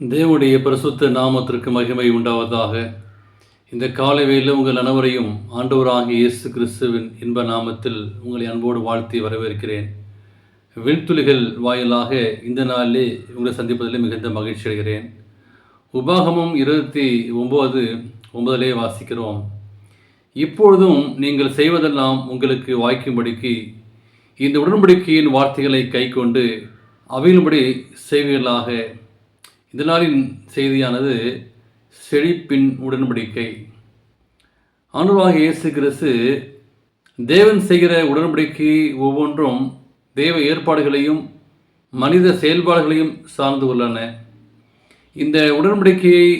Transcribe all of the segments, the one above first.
தேவனுடைய பரிசுத்த நாமத்திற்கு மகிமை உண்டாவதாக. இந்த காலை வேளையில் உங்கள் அனைவரையும் ஆண்டவராகிய இயேசு கிறிஸ்துவின் இன்ப நாமத்தில் உங்களை அன்போடு வாழ்த்தி வரவேற்கிறேன். விண்துளிகள் வாயிலாக இந்த நாளிலே உங்களை சந்திப்பதில் மிகுந்த மகிழ்ச்சி அடைகிறேன். உபாகமம் 29:9 வாசிக்கிறோம். இப்பொழுதும் நீங்கள் செய்வதெல்லாம் உங்களுக்கு வாய்க்கும்படிக்கு இந்த உடன்படிக்கையின் வார்த்தைகளை கைக்கொண்டு அவையின்படி செய்வீர்களாக. இந்த நாளின் செய்தியானது செழிப்பின் உடன்படிக்கை. ஆண்டவராகிய இயேசு கிறிஸ்து தேவன் செய்கிற உடன்படிக்கை ஒவ்வொன்றும் தேவ ஏற்பாடுகளையும் மனித செயல்பாடுகளையும் சார்ந்து உள்ளன. இந்த உடன்படிக்கையை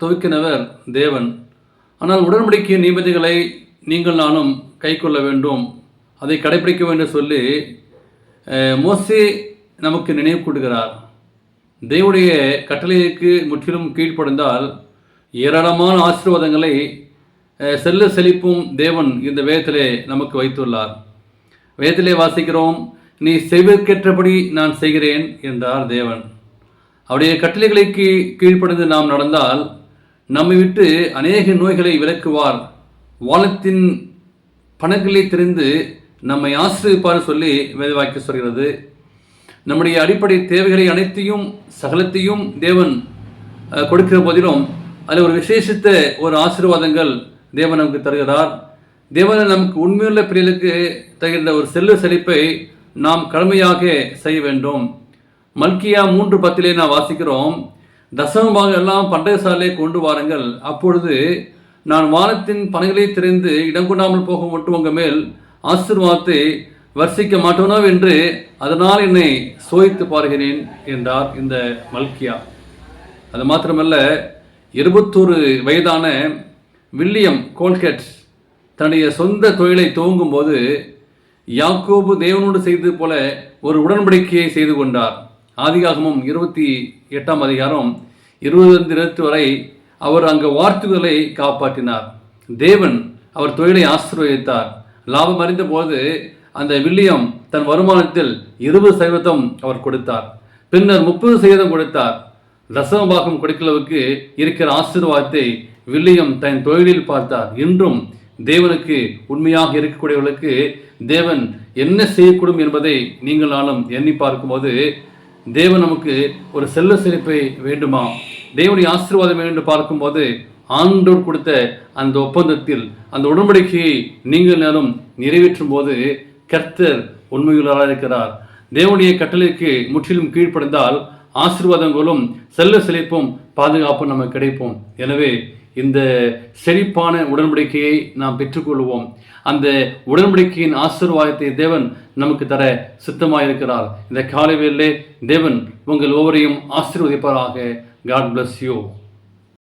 துவக்கினவர் தேவன். ஆனால் உடன்படிக்கையின் நிபந்தனைகளை நீங்கள் நானும் கை கொள்ள வேண்டும், அதை கடைபிடிக்க வேண்டும் சொல்லி மோசே நமக்கு நினைவு கூட்டுகிறார். தேவனுடைய கட்டளைக்கு முற்றிலும் கீழ்ப்படிந்தால் ஏராளமான ஆசீர்வாதங்களை செல்ல செழிப்பும் தேவன் இந்த வேதத்திலே நமக்கு வைத்துள்ளார். வேதத்திலே வாசிக்கிறோம், நீ செய்வதற்கேற்றபடி நான் செய்கிறேன் என்றார் தேவன். அவருடைய கட்டளைகளுக்கு கீழ்ப்படிந்து நாம் நடந்தால் நம்மை விட்டு அநேக நோய்களை விலக்குவார். வானத்தின் பணங்களை தெரிந்து நம்மை ஆசீர்வதிப்பார் சொல்லி வேதவாக்கியம் சொல்கிறது. நம்முடைய அடிப்படை தேவைகளை அனைத்தையும் சகலத்தையும் தேவன் கொடுக்கிற போதிலும் அதில் ஒரு விசேஷித்த ஒரு ஆசீர்வாதங்கள் தேவன் நமக்கு தருகிறார். தேவன் நமக்கு உண்மையுள்ள பிள்ளைகளுக்கு தகுந்த ஒரு செல்வ செழிப்பை நாம் கடமையாக செய்ய வேண்டும். மல்கியா 3:10 நாம் வாசிக்கிறோம், தசமமாக எல்லாம் பண்டகசாலை கொண்டு வாருங்கள், அப்பொழுது நான் வானத்தின் பணிகளை தெரிந்து இடம் கொண்டாமல் போக மட்டும் உங்கள் மேல் ஆசீர்வாதத்தை வர்ஷிக்க மாட்டோனோ என்று அதனால் என்னை சோதித்து பாருகிறேன் என்றார் இந்த மல்கியா. அது மாத்திரமல்ல, 21 வயதான வில்லியம் கோல்கெட் தன்னுடைய சொந்த தொழிலை துவங்கும் போது யாக்கோபு தேவனோடு செய்தது போல ஒரு உடன்படிக்கையை செய்து கொண்டார். ஆதியாகமம் 28:20 வரை அவர் அங்கு வார்த்தைகளை காப்பாற்றினார். தேவன் அவர் தொழிலை ஆசீர்வதித்தார். லாபம் அறிந்த போது அந்த வில்லியம் தன் வருமானத்தில் 20% அவர் கொடுத்தார். பின்னர் 30% கொடுத்தார். தசமபாகம் கொடுக்கிறவுக்கு இருக்கிற ஆசீர்வாதத்தை வில்லியம் தன் தொழிலில் பார்த்தார். இன்றும் தேவனுக்கு உண்மையாக இருக்கக்கூடியவர்களுக்கு தேவன் என்ன செய்யக்கூடும் என்பதை நீங்கள் நானும் எண்ணி பார்க்கும்போது, தேவன் நமக்கு ஒரு செல்வ செழிப்பை வேண்டுமா, தேவனுடைய ஆசீர்வாதம் வேண்டும் என்று பார்க்கும்போது, ஆண்டவர் கொடுத்த அந்த ஒப்பந்தத்தில் அந்த உடன்படிக்கையை நீங்கள் நானும் நிறைவேற்றும் போது கர்த்தர் உண்மையுள்ளவராக இருக்கிறார். தேவனுடைய கட்டளைக்கு முற்றிலும் கீழ்ப்படிந்தால் ஆசீர்வாதங்களும் செல்வ செழிப்பும் பாதுகாப்பும் நமக்கு கிடைப்போம். எனவே இந்த செழிப்பான உடன்படிக்கையை நாம் பெற்றுக்கொள்வோம். அந்த உடன்படிக்கையின் ஆசீர்வாதத்தை தேவன் நமக்கு தர சித்தமாயிருக்கிறார். இந்த காலை வேளையிலே தேவன் உங்கள் ஒவ்வொருவரையும் ஆசீர்வதிப்பாராக. God bless you.